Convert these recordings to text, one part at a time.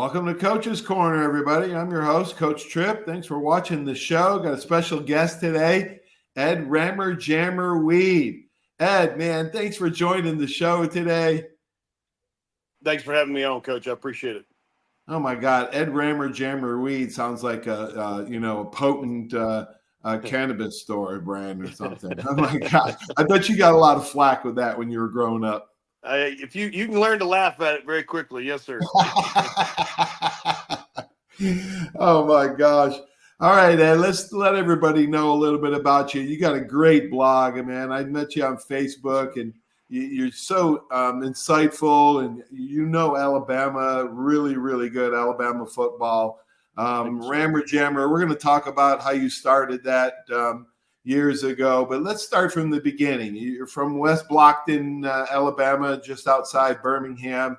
Welcome to Coach's Corner, everybody. I'm your host, Coach Tripp. Thanks for watching the show. Got a special guest today, Ed Rammer Jammer Weed. Ed, man, thanks for joining the show today. Thanks for having me on, Coach. I appreciate it. Oh my God, Ed Rammer Jammer Weed sounds like a potent cannabis store brand or something. Oh my God, I bet you got a lot of flack with that when you were growing up. If you can learn to laugh at it very quickly, yes, sir. Oh my gosh. All right, Ed, let's let everybody know a little bit about you. You got a great blog, man. I met you on Facebook, and you're so insightful, and you know Alabama, really, really good Alabama football. Rammer Jammer, we're going to talk about how you started that years ago, but let's start from the beginning. You're from West Blockton, Alabama, just outside Birmingham.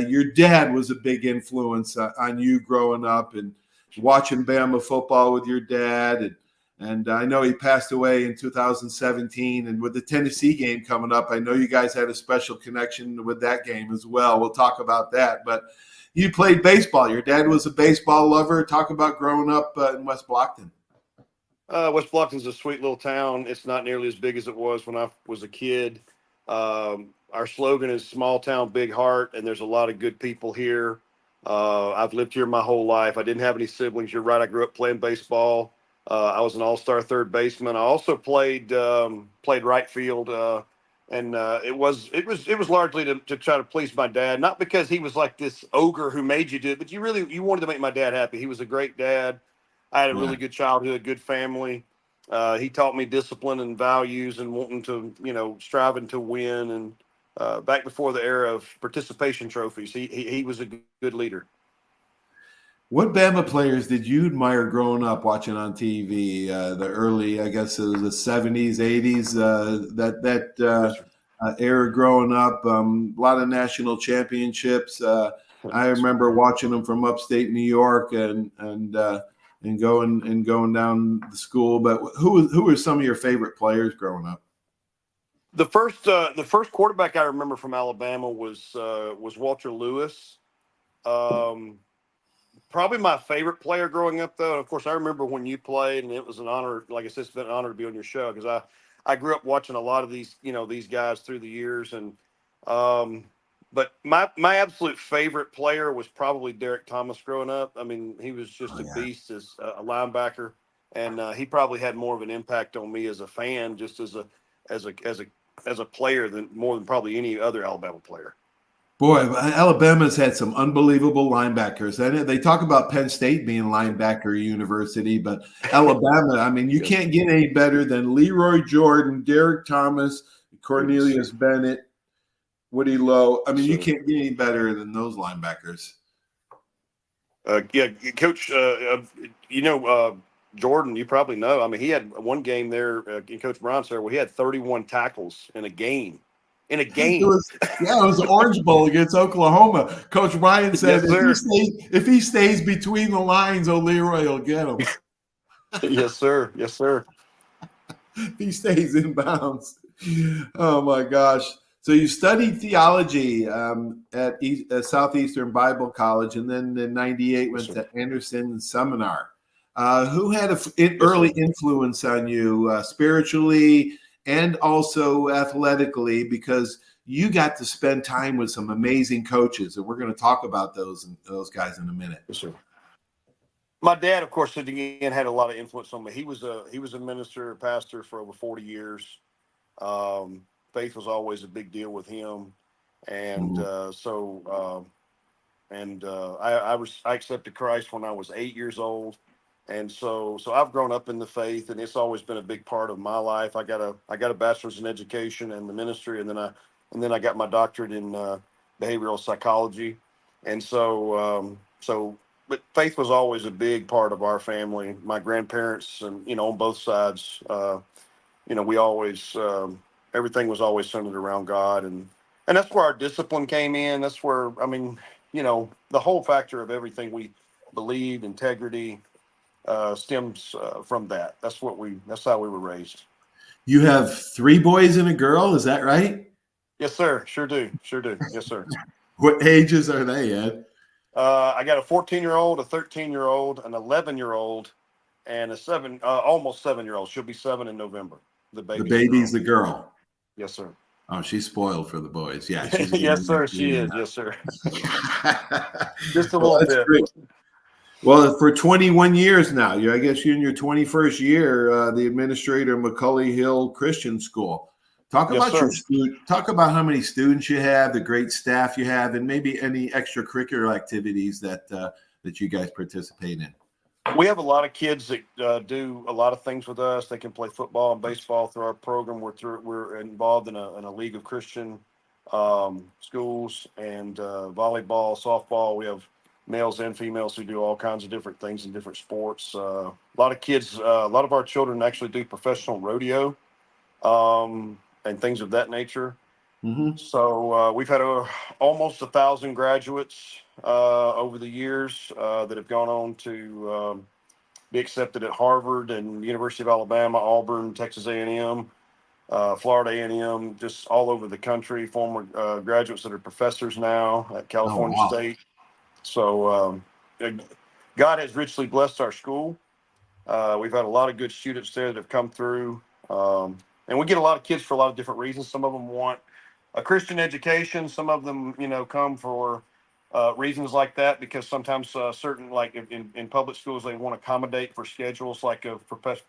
Your dad was a big influence on you growing up and watching Bama football with your dad. And I know he passed away in 2017. And with the Tennessee game coming up, I know you guys had a special connection with that game as well. We'll talk about that. But you played baseball. Your dad was a baseball lover. Talk about growing up in West Blockton. West Blockton's a sweet little town. It's not nearly as big as it was when I was a kid. Our slogan is small town, big heart, and there's a lot of good people here. I've lived here my whole life. I didn't have any siblings. You're right. I grew up playing baseball. I was an all-star third baseman. I also played right field, and it was largely to try to please my dad. Not because he was like this ogre who made you do it, but you wanted to make my dad happy. He was a great dad. I had a really good childhood, a good family. He taught me discipline and values and wanting to, striving to win. And back before the era of participation trophies, he was a good leader. What Bama players did you admire growing up watching on TV? The early, I guess, it was the 70s, 80s, that era growing up. A lot of national championships. I remember watching them from upstate New York and going down the school. But who were some of your favorite players growing up? The first quarterback I remember from Alabama was Walter Lewis. Probably my favorite player growing up, though. And of course, I remember when you played, and it was an honor. Like I said, it's been an honor to be on your show because I grew up watching a lot of these guys through the years. And but my absolute favorite player was probably Derek Thomas growing up. I mean, he was just a beast as a linebacker, and he probably had more of an impact on me as a fan, just as a player more than probably any other Alabama player. Boy, Alabama's had some unbelievable linebackers. And they talk about Penn State being linebacker university, but Alabama, I mean, you can't get any better than Leroy Jordan, Derek Thomas, Cornelius Bennett, Woody Lowe. I mean, you can't get any better than those linebackers. Coach, Jordan, you probably know. I mean, he had one game there in Coach Brown's there where he had 31 tackles in a game. It was the Orange Bowl against Oklahoma. Coach Ryan said if he stays between the lines, Leroy will get him. Yes, sir. Yes, sir. If he stays in bounds. Oh, my gosh. So you studied theology at Southeastern Bible College, and then in 98 went to Anderson Seminar. Who had an early influence on you spiritually and also athletically, because you got to spend time with some amazing coaches, and we're going to talk about those guys in a minute. Yes, sir. My dad, of course, again, had a lot of influence on me. He was a minister, a pastor for over 40 years. Faith was always a big deal with him, and I accepted Christ when I was 8 years old. And so I've grown up in the faith, and it's always been a big part of my life. I got a bachelor's in education and the ministry, and then I got my doctorate in behavioral psychology. And but faith was always a big part of our family. My grandparents, and on both sides, we always everything was always centered around God, and that's where our discipline came in. That's where the whole factor of everything we believed, integrity. Stems from that. That's how we were raised. You have 3 boys and a girl, is that right? Yes, sir. Sure do. Yes, sir. What ages are they, Ed? I got a 14-year-old, a 13-year-old, an 11-year-old, and a almost 7-year-old. She'll be 7 in November. The The baby's a baby's girl. the girl. Yes, sir. Oh, she's spoiled for the boys. Yeah, she's Yes, going sir. She is. Yes, sir. Just a well, little that's bit. great. Well, for 21 years now, I guess you're in your 21st year, the administrator of McCully Hill Christian School. Talk Yes, about sir. talk about how many students you have, the great staff you have, and maybe any extracurricular activities that you guys participate in. We have a lot of kids that do a lot of things with us. They can play football and baseball through our program. We're involved in a league of Christian schools, and volleyball, softball. We have males and females who do all kinds of different things in different sports. A lot of kids, a lot of our children actually do professional rodeo and things of that nature. Mm-hmm. So we've had almost 1,000 graduates over the years that have gone on to be accepted at Harvard and University of Alabama, Auburn, Texas A&M, Florida A&M, just all over the country. Former graduates that are professors now at Oh, California wow. State. So God has richly blessed our school. We've had a lot of good students there that have come through. And we get a lot of kids for a lot of different reasons. Some of them want a Christian education. Some of them, come for reasons like that, because sometimes certain, like in public schools, they want to accommodate for schedules like a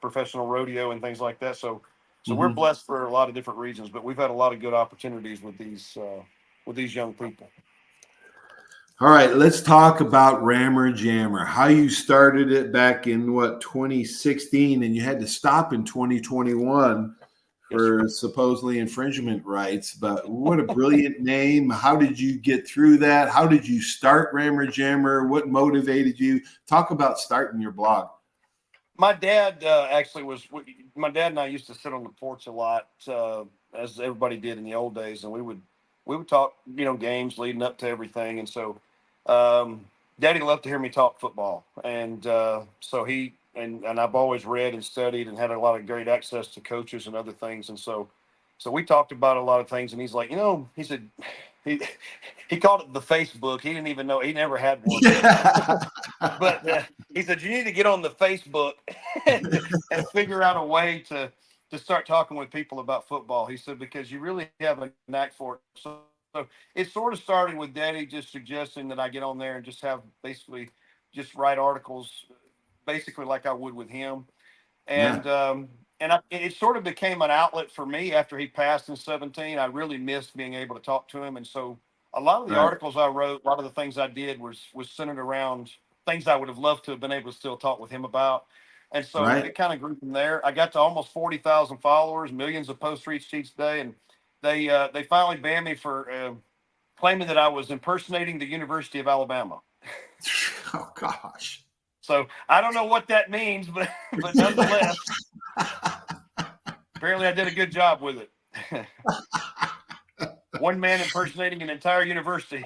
professional rodeo and things like that. So we're Mm-hmm. blessed for a lot of different reasons, but we've had a lot of good opportunities with these young people. All right, let's talk about Rammer Jammer. How you started it back in 2016, and you had to stop in 2021 for supposedly infringement rights. But what a brilliant name! How did you get through that? How did you start Rammer Jammer? What motivated you? Talk about starting your blog. My dad actually was. My dad and I used to sit on the porch a lot, as everybody did in the old days, and we would talk, games leading up to everything. And so, Daddy loved to hear me talk football, and so he and I've always read and studied and had a lot of great access to coaches and other things. And so we talked about a lot of things. And he's like, he said he he called it the Facebook. He didn't even know, he never had one. But he said, you need to get on the Facebook and figure out a way to start talking with people about football. He said, because you really have a knack for it. So it sort of started with Daddy just suggesting that I get on there and just have basically just write articles, basically like I would with him. Yeah, And it sort of became an outlet for me after he passed in 17. I really missed being able to talk to him. And so a lot of the right, articles I wrote, a lot of the things I did was centered around things I would have loved to have been able to still talk with him about. And so right. it kind of grew from there. I got to almost 40,000 followers, millions of posts reached each day. And they finally banned me for claiming that I was impersonating the University of Alabama. Oh gosh. So I don't know what that means, but nonetheless, apparently I did a good job with it. One man impersonating an entire university.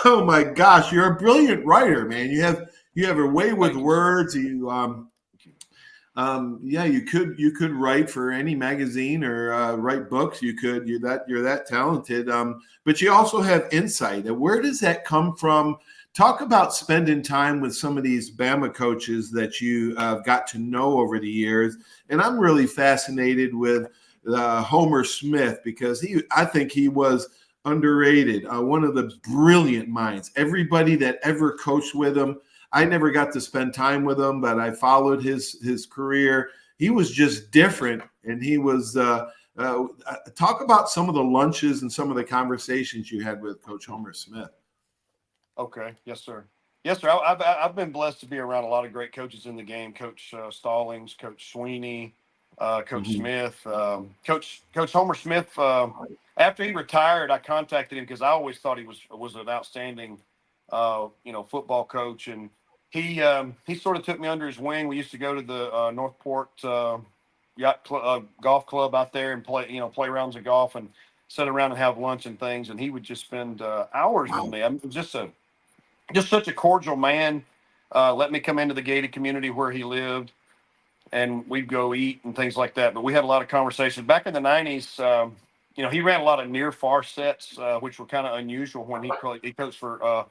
Oh my gosh, you're a brilliant writer, man. You have a way with words. Yeah, you could write for any magazine or write books. You're that talented. But you also have insight. And where does that come from? Talk about spending time with some of these Bama coaches that you got to know over the years. And I'm really fascinated with Homer Smith, because I think he was underrated. One of the brilliant minds. Everybody that ever coached with him, I never got to spend time with him, but I followed his career. He was just different, and he was. Talk about some of the lunches and some of the conversations you had with Coach Homer Smith. Okay, yes, sir. Yes, sir. I've been blessed to be around a lot of great coaches in the game. Coach Stallings, Coach Sweeney, Coach Mm-hmm. Smith, Coach Homer Smith. After he retired, I contacted him because I always thought he was an outstanding, football coach, and he sort of took me under his wing. We used to go to the Northport golf club out there and play rounds of golf and sit around and have lunch and things. And he would just spend hours with me. I mean, just such a cordial man. Let me come into the gated community where he lived, and we'd go eat and things like that. But we had a lot of conversations back in the 90s. he ran a lot of near far sets, which were kind of unusual when he coached for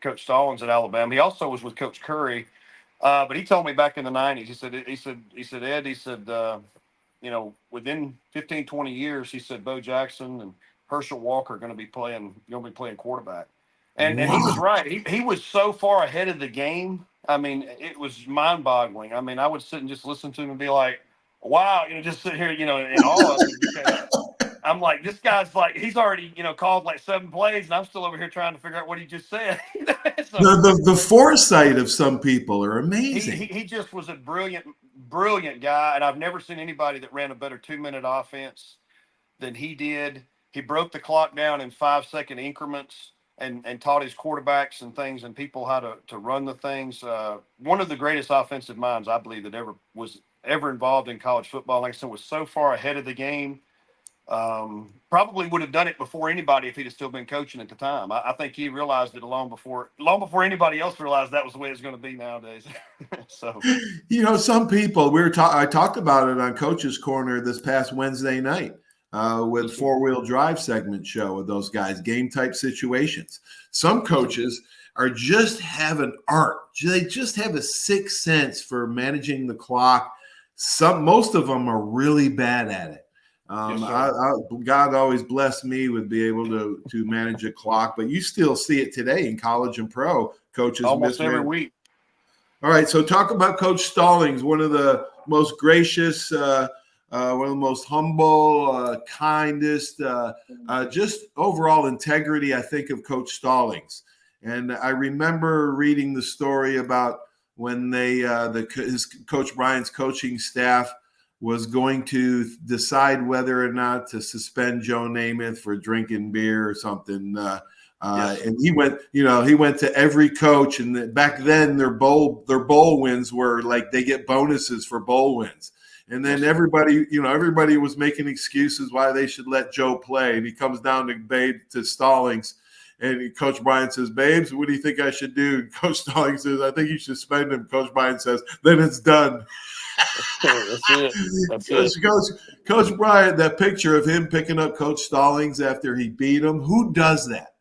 Coach Stallings at Alabama. He also was with Coach Curry, but he told me back in the '90s. He said Ed, he said within 15, 20 years, he said Bo Jackson and Herschel Walker are going to be playing quarterback. And he was Wow. right. He was so far ahead of the game. I mean, it was mind boggling. I mean, I would sit and just listen to him and be like, wow, just sit here, in awe of him, because I'm like, this guy's like, he's already, called like 7 plays, and I'm still over here trying to figure out what he just said. So The foresight of some people are amazing. he just was a brilliant guy, and I've never seen anybody that ran a better 2-minute offense than he did. He broke the clock down in 5-second increments and taught his quarterbacks and things and people how to run the things. One of the greatest offensive minds, I believe, that ever involved in college football. Like I said, was so far ahead of the game. Probably would have done it before anybody if he'd have still been coaching at the time. I think he realized it long before anybody else realized that was the way it's going to be nowadays. So, Some people I talked about it on Coach's Corner this past Wednesday night with 4-wheel drive segment show with those guys, game type situations. Some coaches are just have an art. They just have a sixth sense for managing the clock. Most of them are really bad at it. God always blessed me with being able to manage a clock, but you still see it today in college and pro coaches. Almost every week. All right, so talk about Coach Stallings, one of the most gracious, one of the most humble, kindest, just overall integrity, I think, of Coach Stallings. And I remember reading the story about when his Coach Bryant's coaching staff was going to decide whether or not to suspend Joe Namath for drinking beer or something. Yes. And he went to every coach, and back then their bowl wins were like they get bonuses for bowl wins. And then everybody was making excuses why they should let Joe play. And he comes down to Stallings, and Coach Bryant says, "Babes, what do you think I should do?" And Coach Stallings says, "I think you should suspend him." Coach Bryant says, "Then it's done." That's it. Coach Bryant, that picture of him picking up Coach Stallings after he beat him, who does that?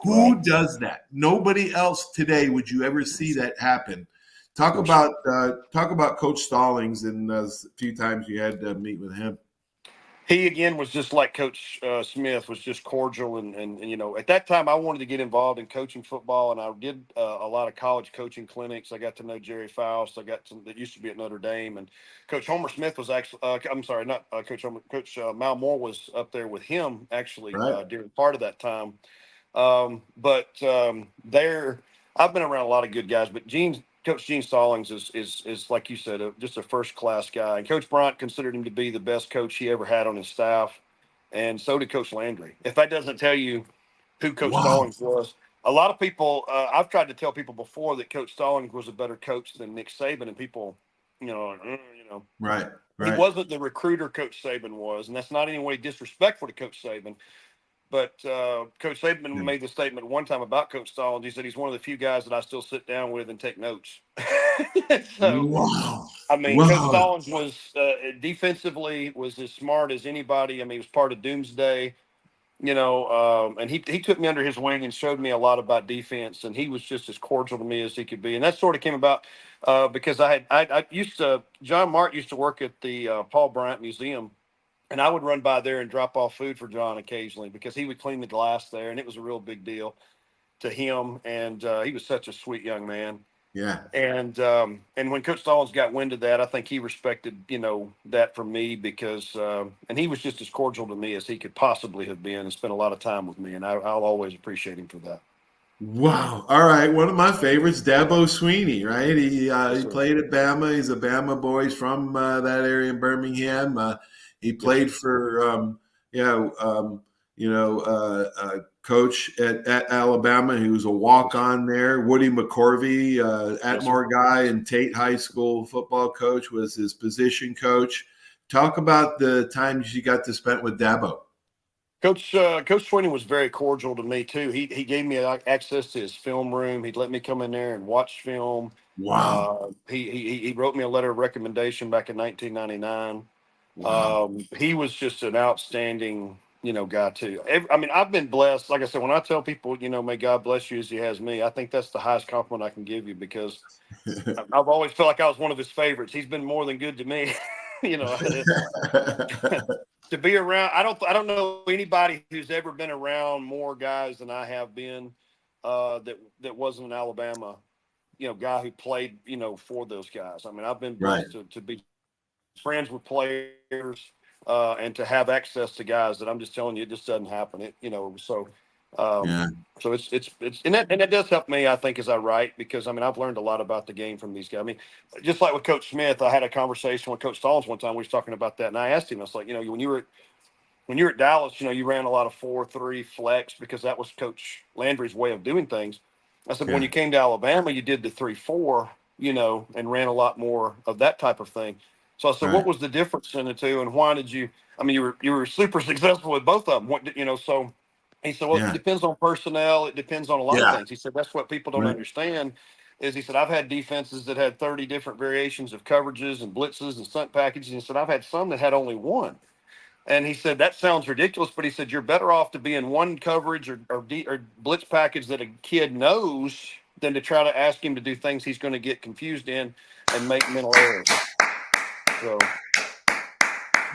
Who does that? Nobody else today would you ever see that happen. Talk about Coach Stallings and a few times you had to meet with him. He again was just like Coach Smith, was just cordial, and at that time I wanted to get involved in coaching football, and I did a lot of college coaching clinics. I got to know Jerry Faust. I got some that used to be at Notre Dame, and Coach Homer Smith was actually I'm sorry, not Coach Homer. Coach Mal Moore was up there with him actually during part of that time. There, I've been around a lot of good guys, but Coach Gene Stallings is like you said, just a first class guy. And Coach Bryant considered him to be the best coach he ever had on his staff, and so did Coach Landry. If that doesn't tell you who Coach Stallings was, a lot of people. I've tried to tell people before that Coach Stallings was a better coach than Nick Saban, and people, right. He wasn't the recruiter Coach Saban was, and that's not in any way disrespectful to Coach Saban. But Coach Saban made the statement one time about Coach Stallings. He said he's one of the few guys that I still sit down with and take notes. I mean, Coach Stallings was defensively was as smart as anybody. I mean, he was part of Doomsday, and he took me under his wing and showed me a lot about defense. And he was just as cordial to me as he could be. And that sort of came about because I used to John Mart used to work at the Paul Bryant Museum. And I would run by there and drop off food for John occasionally because he would clean the glass there, and it was a real big deal to him. And he was such a sweet young man. Yeah. And when Coach Stallings got wind of that, I think he respected that from me because and he was just as cordial to me as he could possibly have been and spent a lot of time with me, and I'll always appreciate him for that. Wow. All right. One of my favorites, Dabo Sweeney, right? He played at Bama. He's a Bama boy. He's from that area in Birmingham. He played for, coach at Alabama. He was a walk-on there. Woody McCorvey, Atmore guy and Tate High School football coach, was his position coach. Talk about the times you got to spend with Dabo. Coach Sweeney was very cordial to me too. He gave me access to his film room. He'd let me come in there and watch film. Wow. He wrote me a letter of recommendation back in 1999. Wow. He was just an outstanding, guy too. I mean, I've been blessed. Like I said, when I tell people, may God bless you as He has me, I think that's the highest compliment I can give you because I've always felt like I was one of his favorites. He's been more than good to me. It's to be around. I don't know anybody who's ever been around more guys than I have been. That wasn't an Alabama, guy who played, for those guys. I mean, I've been Right. blessed to be friends with players, and to have access to guys that I'm just telling you, it just doesn't happen. Um, Yeah. so and that does help me, I think, as I write, because I mean, I've learned a lot about the game from these guys. I mean, just like with Coach Smith, I had a conversation with Coach Stallings one time. We was talking about that, and I asked him, I was like, when you were at Dallas, you ran a lot of 4-3 flex because that was Coach Landry's way of doing things. I said, but when Yeah. you came to Alabama, you did the 3-4, and ran a lot more of that type of thing. So I said, Right. what was the difference in the two, and why did you? I mean, you were super successful with both of them. So he said, well, it Yeah. depends on personnel. It depends on a lot of Yeah. things. He said that's what people don't Right. understand. Is he said I've had defenses that had 30 different variations of coverages and blitzes and stunt packages. And he said I've had some that had only one. And he said, that sounds ridiculous, but he said, you're better off to be in one coverage or blitz package that a kid knows than to try to ask him to do things he's going to get confused in and make mental errors. So,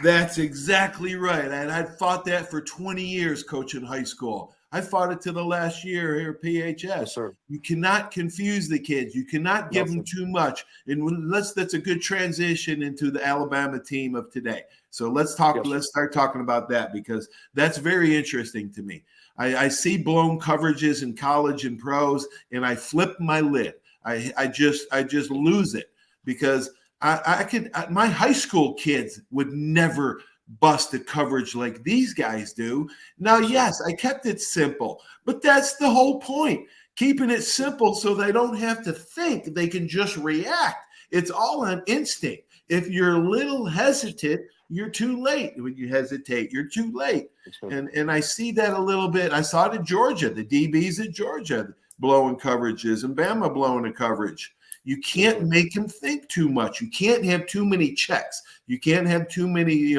That's exactly right. And I'd fought that for 20 years coaching high school. I fought it to the last year here at yes, PHS. sir. You cannot confuse the kids. You cannot No, give them sir. too much. And that's a good transition into the Alabama team of today. So let's Yes, sir. start talking about that because that's very interesting to me. I see blown coverages in college and pros, and I flip my lid. I just lose it because my high school kids would never bust a coverage like these guys do. Now, Yes, sir. yes, I kept it simple, but that's the whole point. Keeping it simple so they don't have to think, they can just react. It's all on instinct. If you're a little hesitant, you're too late. When you hesitate, you're too late. Yes, sir. And I see that a little bit. I saw it at Georgia, the DBs at Georgia blowing coverages and Bama blowing a coverage. You Yes, can't sir. make him think too much. You can't have too many checks. You can't have too many,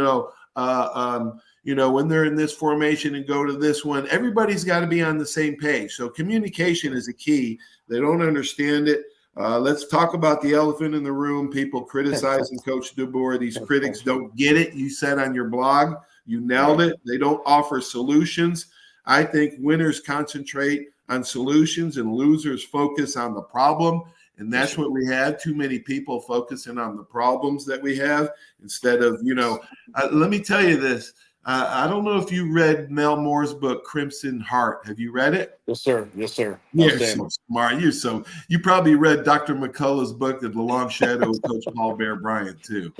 when they're in this formation and go to this one. Everybody's got to be on the same page. So communication is a key. They don't understand it. Let's talk about the elephant in the room. People criticizing Coach DeBoer. These critics don't get it. You said on your blog, you nailed it. They don't offer solutions. I think winners concentrate on solutions and losers focus on the problem. And that's what we have. Too many people focusing on the problems that we have instead of, let me tell you this. I don't know if you read Mel Moore's book, Crimson Heart. Have you read it? Yes, sir. Yes, sir. You're so Outstanding. smart. You probably read Dr. McCullough's book, The Long Shadow of Coach Paul Bear Bryant, too.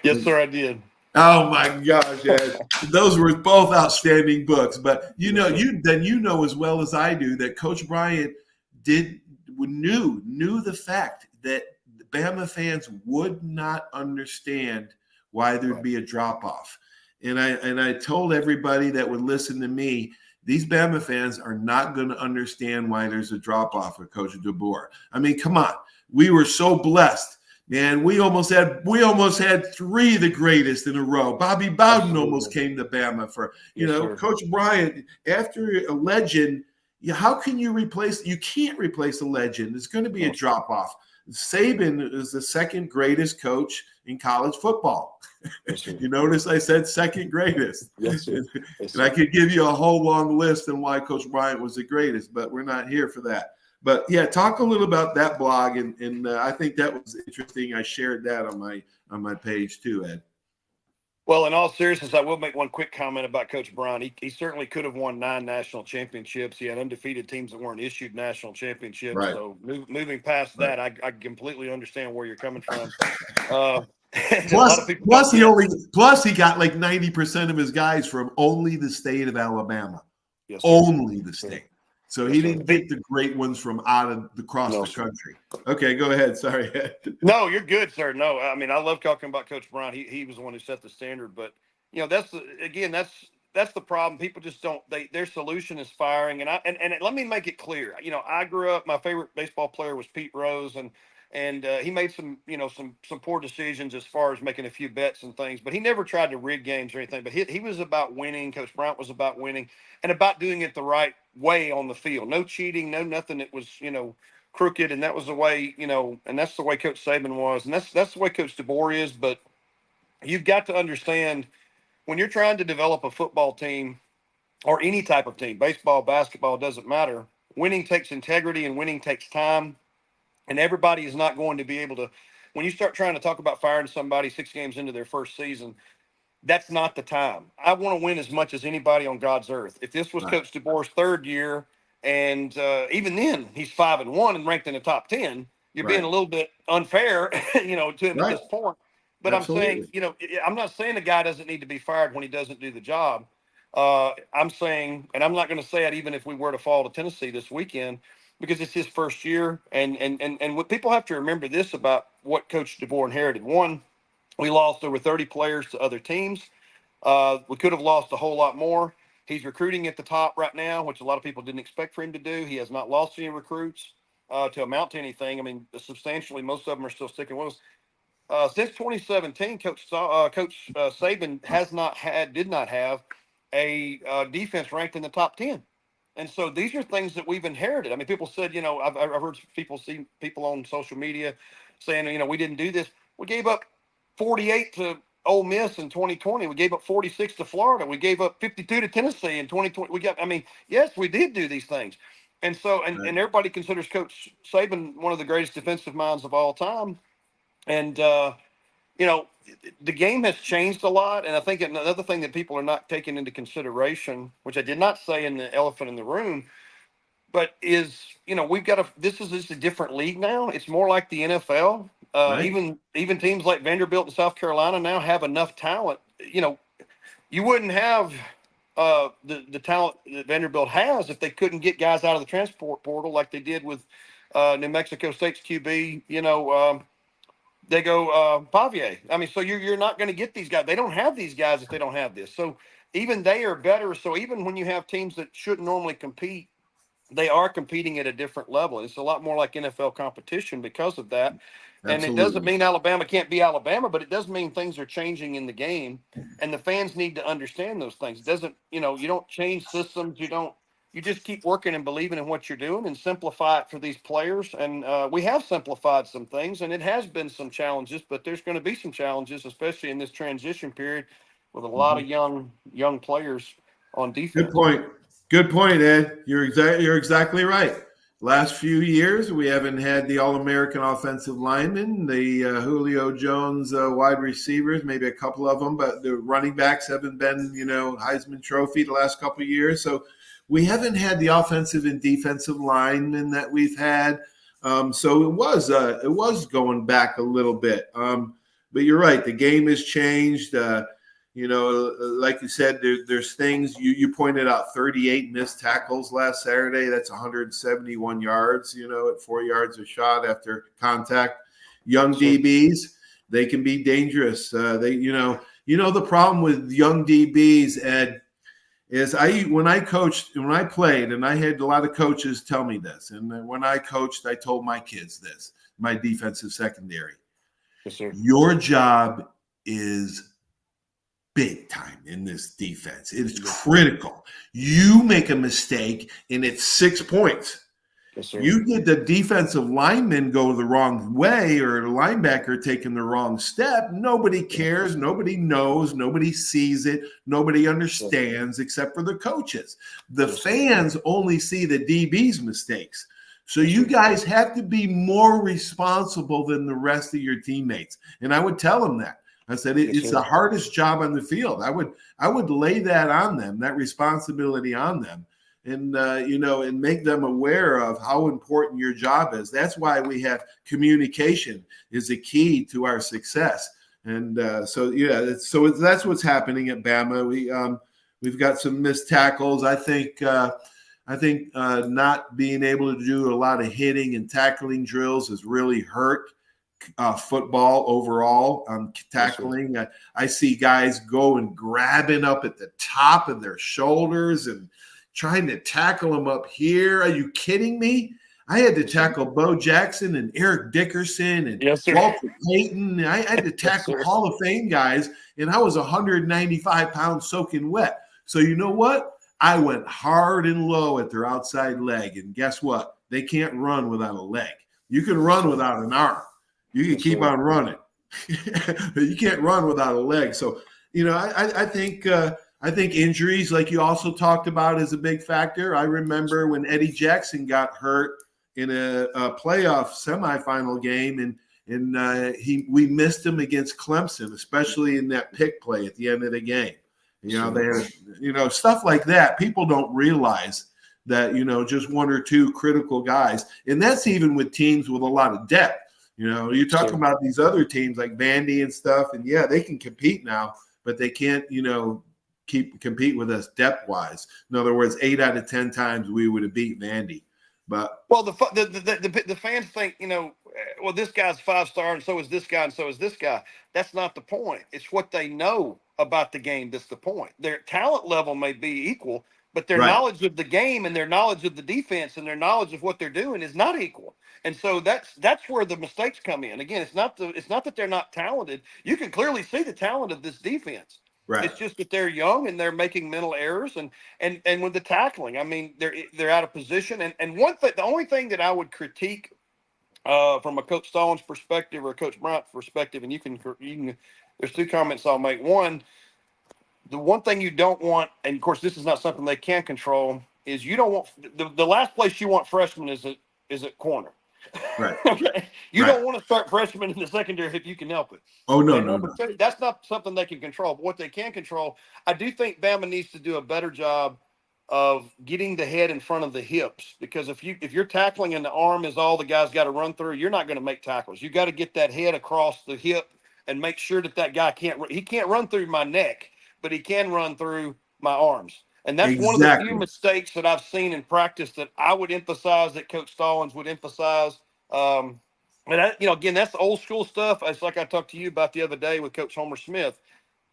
Yes, sir. I did. Oh my gosh, Ed. Those were both outstanding books. But Yes, sir. you know as well as I do that Coach Bryant knew the fact that Bama fans would not understand why there'd be a drop off. And I told everybody that would listen to me, these Bama fans are not going to understand why there's a drop off with Coach DeBoer. I mean, come on. We were so blessed. Man, we almost had three of the greatest in a row. Bobby Bowden almost came to Bama for, Sir. Coach Bryant, after a legend, how can you replace? You can't replace a legend. There's going to be a drop off. Saban is the second greatest coach in college football. Yes, sir. You notice I said second greatest. Yes, sir. Yes, And I sir. could give you a whole long list on why Coach Bryant was the greatest, but we're not here for that. But yeah, talk a little about that blog, and I think that was interesting. I shared that on my page too, Ed. Well, in all seriousness, I will make one quick comment about Coach Brown. He certainly could have won 9 national championships. He had undefeated teams that weren't issued national championships. Right. So moving past Right. that, I completely understand where you're coming from. A Plus, lot of people don't he got like 90% of his guys from only the state of Alabama. Yes, sir. Only the state. So Yes, he sir. didn't get the great ones from out of across No, the sir. country. Okay, go ahead. Sorry, Ed. No, you're good, sir. No, I mean, I love talking about Coach Brown. He was the one who set the standard. But that's the problem. People just don't. Their solution is firing. And let me make it clear. I grew up. My favorite baseball player was Pete Rose, and and he made some, some poor decisions as far as making a few bets and things. But he never tried to rig games or anything. But he was about winning. Coach Bryant was about winning and about doing it the right way on the field. No cheating, no nothing that was crooked. And that was the way and that's the way Coach Saban was, and that's the way Coach DeBoer is. But you've got to understand when you're trying to develop a football team or any type of team, baseball, basketball, doesn't matter. Winning takes integrity and winning takes time. And everybody is not going to be able to, when you start trying to talk about firing somebody 6 games into their first season, that's not the time. I want to win as much as anybody on God's earth. If this was Right. Coach DeBoer's 3rd year, and even then he's 5-1 and ranked in the top 10, you're being Right. a little bit unfair, to him Right. at this point. But Absolutely. I'm saying, I'm not saying a guy doesn't need to be fired when he doesn't do the job. I'm saying, and I'm not going to say it even if we were to fall to Tennessee this weekend, because it's his first year. And what people have to remember this about what Coach DeBoer inherited. One, we lost over 30 players to other teams. We could have lost a whole lot more. He's recruiting at the top right now, which a lot of people didn't expect for him to do. He has not lost any recruits to amount to anything. I mean, substantially, most of them are still sticking with us. Since 2017, Coach Saban did not have a defense ranked in the top 10. And so these are things that we've inherited. I mean, people said, I've heard people on social media saying, we didn't do this. We gave up 48 to Ole Miss in 2020. We gave up 46 to Florida. We gave up 52 to Tennessee in 2020. Yes, we did do these things. And so, and everybody considers Coach Saban one of the greatest defensive minds of all time. And, the game has changed a lot. And I think another thing that people are not taking into consideration, which I did not say in the elephant in the room, but is, this is a different league now. It's more like the NFL. Right. Even teams like Vanderbilt and South Carolina now have enough talent. You wouldn't have the talent that Vanderbilt has if they couldn't get guys out of the transport portal like they did with New Mexico State's QB, they go Pavier. I mean, so you're not going to get these guys. They don't have these guys if they don't have this. So even they are better. So even when you have teams that shouldn't normally compete, they are competing at a different level. It's a lot more like NFL competition because of that. And it doesn't Absolutely. mean Alabama can't be Alabama, but it does mean things are changing in the game, and the fans need to understand those things. It doesn't, you don't change systems. You just keep working and believing in what you're doing and simplify it for these players. And we have simplified some things, and it has been some challenges, but there's going to be some challenges, especially in this transition period with a lot of young players on defense. Good point. Good point, Ed. You're exactly right. Last few years, we haven't had the All-American offensive linemen, the Julio Jones wide receivers, maybe a couple of them, but the running backs haven't been, Heisman Trophy the last couple of years. So we haven't had the offensive and defensive linemen that we've had. So it was going back a little bit. But you're right. The game has changed. Like you said, there's things you pointed out. 38 missed tackles last Saturday. That's 171 yards. At 4 yards a shot after contact. Young DBs, they can be dangerous. The problem with young DBs, Ed, is when I played, and I had a lot of coaches tell me this, and when I coached, I told my kids this, my defensive secondary. Yes, sir. Your job is big time in this defense. It is critical. You make a mistake and it's 6 points. Yes, sir. You get the defensive lineman go the wrong way or the linebacker taking the wrong step. Nobody cares. Nobody knows. Nobody sees it. Nobody understands except for the coaches. The fans only see the DB's mistakes. So you guys have to be more responsible than the rest of your teammates. And I would tell them that. I said it's the hardest job on the field. I would lay that on them, that responsibility on them, and and make them aware of how important your job is. That's why we have communication is a key to our success. And so that's what's happening at Bama. We've got some missed tackles. I think not being able to do a lot of hitting and tackling drills has really hurt football overall. Tackling. I see guys go and grabbing up at the top of their shoulders and trying to tackle them up here. Are you kidding me? I had to tackle Bo Jackson and Eric Dickerson and Yes, sir. Walter Payton. I had to tackle sir. Hall of Fame guys, and I was 195 pounds soaking wet. So you know what? I went hard and low at their outside leg, and guess what? They can't run without a leg. You can run without an arm. You can keep on running. You can't run without a leg. So, I think injuries, like you also talked about, is a big factor. I remember when Eddie Jackson got hurt in a playoff semifinal game, and we missed him against Clemson, especially in that pick play at the end of the game. They had, stuff like that. People don't realize that, just one or two critical guys, and that's even with teams with a lot of depth. You're talking about these other teams like Vandy and stuff, and yeah, they can compete now, but they can't, compete with us depth wise. In other words, 8 out of 10 times we would have beat Vandy. But the fans think, well, this guy's 5-star and so is this guy and so is this guy. That's not the point. It's what they know about the game that's the point. Their talent level may be equal, but their knowledge of the game and their knowledge of the defense and their knowledge of what they're doing is not equal. And so that's where the mistakes come in. Again, it's not that they're not talented. You can clearly see the talent of this defense. Right. It's just that they're young and they're making mental errors and with the tackling, I mean, they're out of position. And one thing, the only thing that I would critique from a Coach Stallings perspective or a Coach Bryant perspective, and you can there's 2 comments I'll make. One, the one thing you don't want, and of course this is not something they can control, is you don't want the last place you want freshmen is at corner. Right. Okay. You don't want to start freshmen in the secondary if you can help it. Oh, no. That's not something they can control. But what they can control, I do think Bama needs to do a better job of getting the head in front of the hips, because if you're tackling and the arm is all the guy's got to run through, you're not going to make tackles. You got to get that head across the hip and make sure that guy can't run through my neck, but he can run through my arms. And that's one of the few mistakes that I've seen in practice that I would emphasize, that Coach Stallings would emphasize. Again, that's old school stuff. It's like I talked to you about the other day with Coach Homer Smith.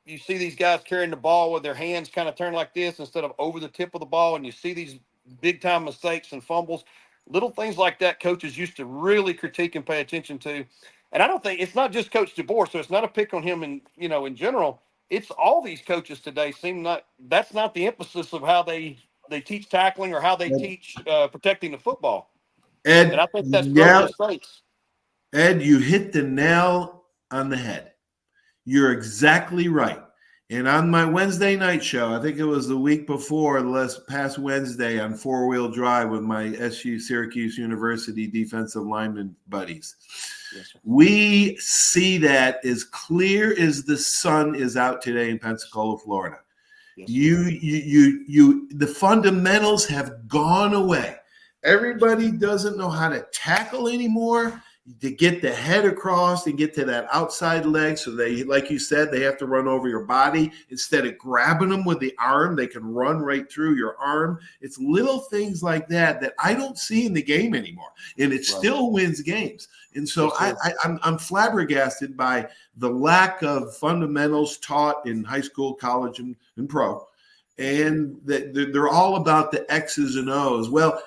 You see these guys carrying the ball with their hands kind of turned like this instead of over the tip of the ball, and you see these big time mistakes and fumbles. Little things like that coaches used to really critique and pay attention to. And I don't think it's not just Coach DeBoer, so it's not a pick on him in general. It's all these coaches today that's not the emphasis of how they teach tackling or how they teach protecting the football. Ed, and I think that's mistakes. Ed, you hit the nail on the head. You're exactly right. And on my Wednesday night show, I think it was the week before past Wednesday on 4-wheel drive with my Syracuse University defensive lineman buddies. Yes, we see that as clear as the sun is out today in Pensacola, Florida. Yes, the fundamentals have gone away. Everybody doesn't know how to tackle anymore, to get the head across and get to that outside leg. So they, like you said, they have to run over your body. Instead of grabbing them with the arm, they can run right through your arm. It's little things like that I don't see in the game anymore. And it still wins games. And so I'm flabbergasted by the lack of fundamentals taught in high school, college, and pro. And that they're all about the X's and O's. Well,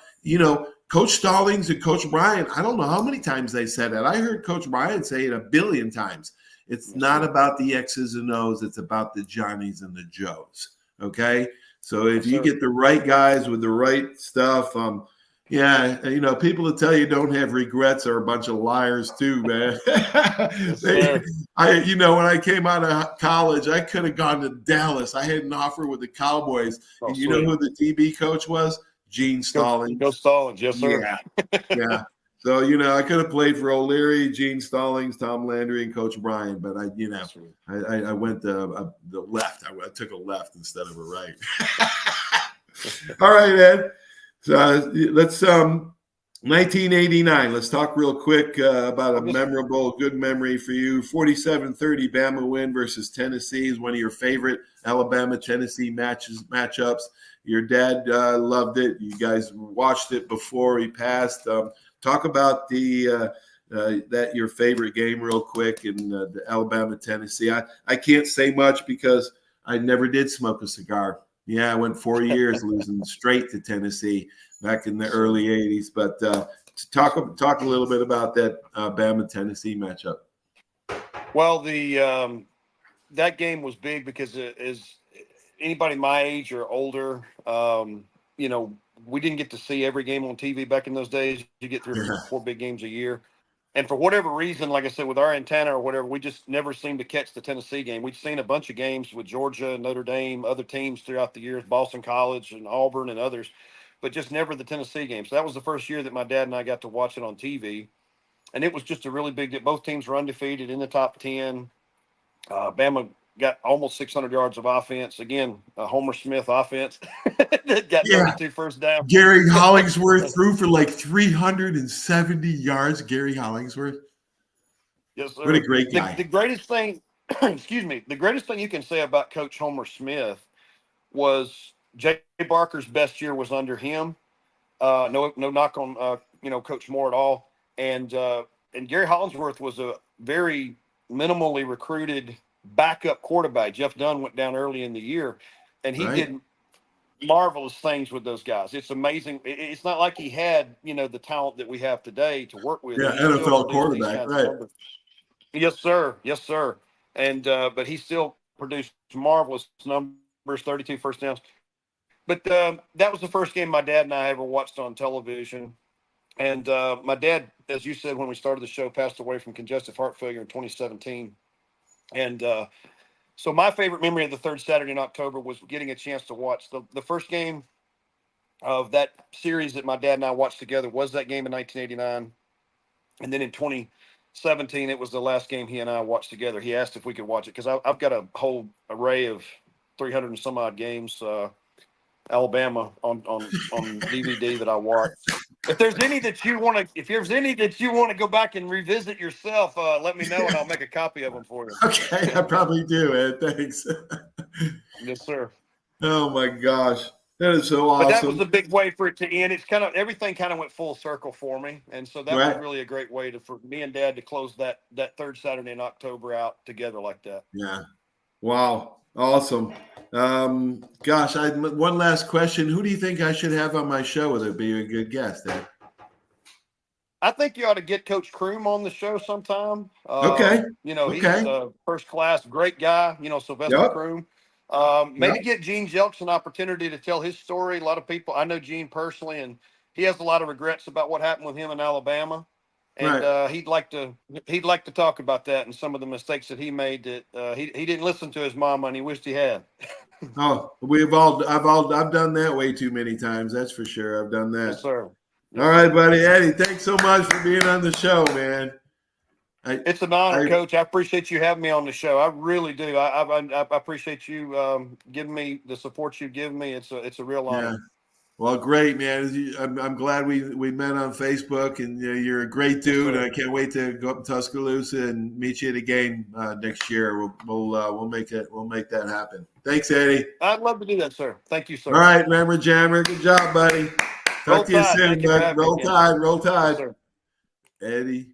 Coach Stallings and Coach Bryant, I don't know how many times they said that. I heard Coach Bryant say it 1 billion times. It's not about the X's and O's. It's about the Johnnies and the Joes. Okay? So if you get the right guys with the right stuff, people that tell you don't have regrets are a bunch of liars too, man. When I came out of college, I could have gone to Dallas. I had an offer with the Cowboys. And you know who the DB coach was? Gene Stallings. Go Stallings, yes, sir. Yeah. So, I could have played for O'Leary, Gene Stallings, Tom Landry, and Coach Bryant, but I went the left. I took a left instead of a right. All right, Ed. So let's 1989. Let's talk real quick about a memorable, good memory for you. 47-30 Bama win versus Tennessee is one of your favorite Alabama-Tennessee matchups. Your dad loved it. You guys watched it before he passed. Talk about your favorite game real quick in the Alabama-Tennessee. I can't say much because I never did smoke a cigar. Yeah, I went 4 years losing straight to Tennessee back in the early 80s. But talk a little bit about that Bama Tennessee matchup. Well, that game was big because as anybody my age or older, we didn't get to see every game on TV back in those days. You get 3 or 4 big games a year. And for whatever reason, like I said, with our antenna or whatever, we just never seemed to catch the Tennessee game. We'd seen a bunch of games with Georgia, Notre Dame, other teams throughout the years, Boston College and Auburn and others, but just never the Tennessee game. So that was the first year that my dad and I got to watch it on TV. And it was just a really big deal. Both teams were undefeated in the top 10. Bama got almost 600 yards of offense. Again, a Homer Smith offense that got 32 first down. Gary Hollingsworth threw for like 370 yards. Gary Hollingsworth. Yes, sir. What a great guy. The greatest thing, the greatest thing you can say about Coach Homer Smith was Jay Barker's best year was under him. No knock on Coach Moore at all. And Gary Hollingsworth was a very minimally recruited backup quarterback. Jeff Dunn went down early in the year, and he did marvelous things with those guys. It's amazing. It's not like he had, the talent that we have today to work with. Yeah, NFL quarterback, right? Yes, sir. Yes, sir. And but he still produced marvelous numbers, 32 first downs. But that was the first game my dad and I ever watched on television. And my dad, as you said when we started the show, passed away from congestive heart failure in 2017. And so my favorite memory of the third Saturday in October was getting a chance to watch the first game of that series that my dad and I watched together was that game in 1989. And then in 2017, it was the last game he and I watched together. He asked if we could watch it because I've got a whole array of 300 and some odd games, Alabama on DVD that I watched. If there's any that you want to go back and revisit yourself, let me know and I'll make a copy of them for you. Okay, I probably do, Ed. Thanks. Yes, sir. Oh my gosh, that is so awesome. But that was a big way for it to end. It's everything went full circle for me, and so that was really a great way for me and Dad to close that third Saturday in October out together like that. Yeah. Wow. Awesome. Gosh, one last question. Who do you think I should have on my show? Would it be a good guest, Ed? I think you ought to get Coach Kroom on the show sometime. Okay. He's a first class, great guy, Sylvester Kroom. Maybe get Gene Jelks an opportunity to tell his story. A lot of people, I know Gene personally, and he has a lot of regrets about what happened with him in Alabama. And he'd like to talk about that and some of the mistakes that he made that he didn't listen to his mama and he wished he had. Oh, I've done that way too many times. That's for sure. I've done that. Yes, sir. All right, buddy. Eddie, thanks so much for being on the show, man. It's an honor, Coach. I appreciate you having me on the show. I really do. I appreciate you giving me the support you give me. It's a real honor. Yeah. Well, great, man. I'm glad we met on Facebook, and you're a great dude. I can't wait to go up to Tuscaloosa and meet you at a game next year. We'll make that happen. Thanks, Eddie. I'd love to do that, sir. Thank you, sir. All right, Rammer Jammer. Good job, buddy. Talk to you soon, bud. Roll Tide. Yes, Eddie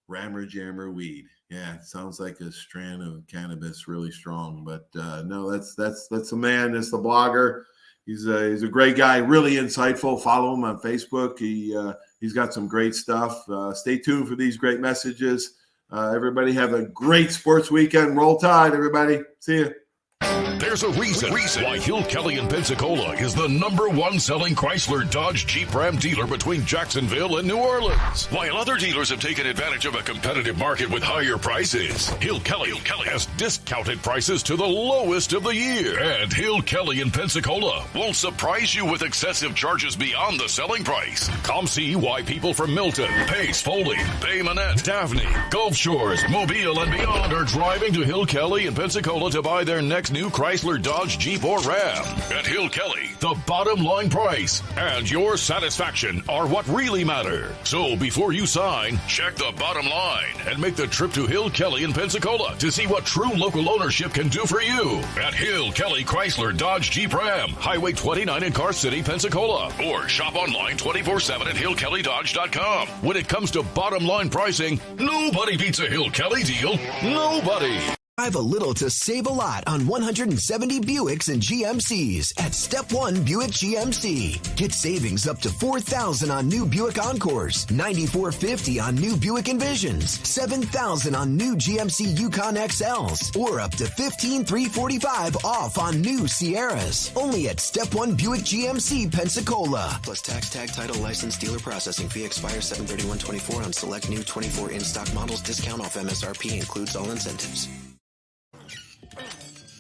Rammer Jammer Weed. Yeah, it sounds like a strand of cannabis, really strong. But no, that's the man. That's the blogger. He's a great guy, really insightful. Follow him on Facebook. He's got some great stuff. Stay tuned for these great messages. Everybody have a great sports weekend. Roll Tide, everybody. See you. There's a reason why Hill Kelly in Pensacola is the #1 selling Chrysler Dodge Jeep Ram dealer between Jacksonville and New Orleans. While other dealers have taken advantage of a competitive market with higher prices, Hill Kelly has discounted prices to the lowest of the year. And Hill Kelly in Pensacola won't surprise you with excessive charges beyond the selling price. Come see why people from Milton, Pace, Foley, Bay Minette, Daphne, Gulf Shores, Mobile, and beyond are driving to Hill Kelly in Pensacola to buy their next new Chrysler, Dodge, Jeep, or Ram. At Hill Kelly, the bottom line price and your satisfaction are what really matter. So before you sign, check the bottom line and make the trip to Hill Kelly in Pensacola to see what true local ownership can do for you. At Hill Kelly Chrysler, Dodge, Jeep, Ram, Highway 29 in Car City, Pensacola. Or shop online 24/7 at hillkellydodge.com. When it comes to bottom line pricing, nobody beats a Hill Kelly deal. Nobody. Drive a little to save a lot on 170 Buicks and GMCs at Step 1 Buick GMC. Get savings up to $4,000 on new Buick Encores, $9,450 on new Buick Envisions, $7,000 on new GMC Yukon XLs, or up to $15,345 off on new Sierras. Only at Step 1 Buick GMC, Pensacola. Plus tax, tag, title, license, dealer processing fee expires 7/31/24 on select new 24 in-stock models. Discount off MSRP includes all incentives.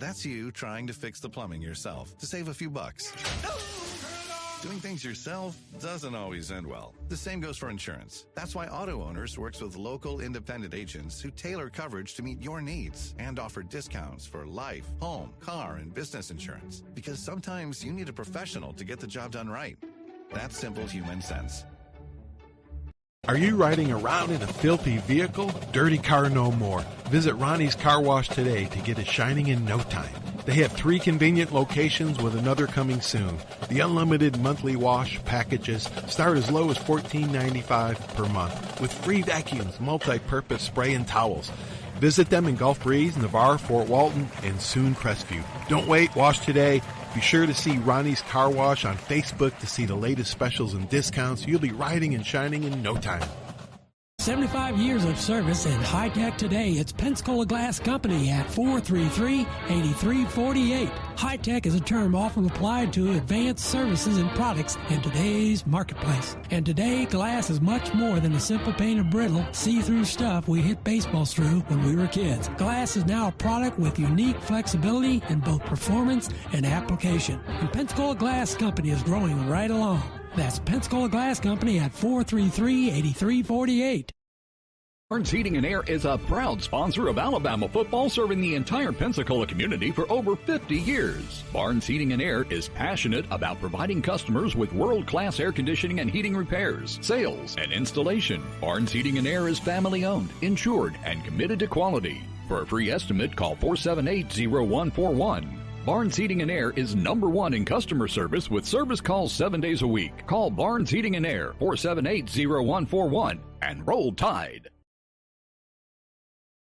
That's you trying to fix the plumbing yourself to save a few bucks. Doing things yourself doesn't always end well. The same goes for insurance. That's why Auto Owners works with local independent agents who tailor coverage to meet your needs and offer discounts for life, home, car, and business insurance. Because sometimes you need a professional to get the job done right. That's simple human sense. Are you riding around in a filthy vehicle? Dirty car no more. Visit Ronnie's Car Wash today to get it shining in no time. They have 3 convenient locations with another coming soon. The unlimited monthly wash packages start as low as $14.95 per month with free vacuums, multi-purpose spray, and towels. Visit them in Gulf Breeze, Navarre, Fort Walton, and soon Crestview. Don't wait, wash today. Be sure to see Ronnie's Car Wash on Facebook to see the latest specials and discounts. You'll be riding and shining in no time. 75 years of service in high tech today. It's Pensacola Glass Company at 433-8348. High tech is a term often applied to advanced services and products in today's marketplace. And today, glass is much more than a simple pane of brittle, see-through stuff we hit baseballs through when we were kids. Glass is now a product with unique flexibility in both performance and application. And Pensacola Glass Company is growing right along. That's Pensacola Glass Company at 433-8348. Barnes Heating and Air is a proud sponsor of Alabama football, serving the entire Pensacola community for over 50 years. Barnes Heating and Air is passionate about providing customers with world-class air conditioning and heating repairs, sales, and installation. Barnes Heating and Air is family-owned, insured, and committed to quality. For a free estimate, call 478-0141. Barnes Heating and Air is #1 in customer service with service calls 7 days a week. Call Barnes Heating and Air 478-0141 and roll Tide.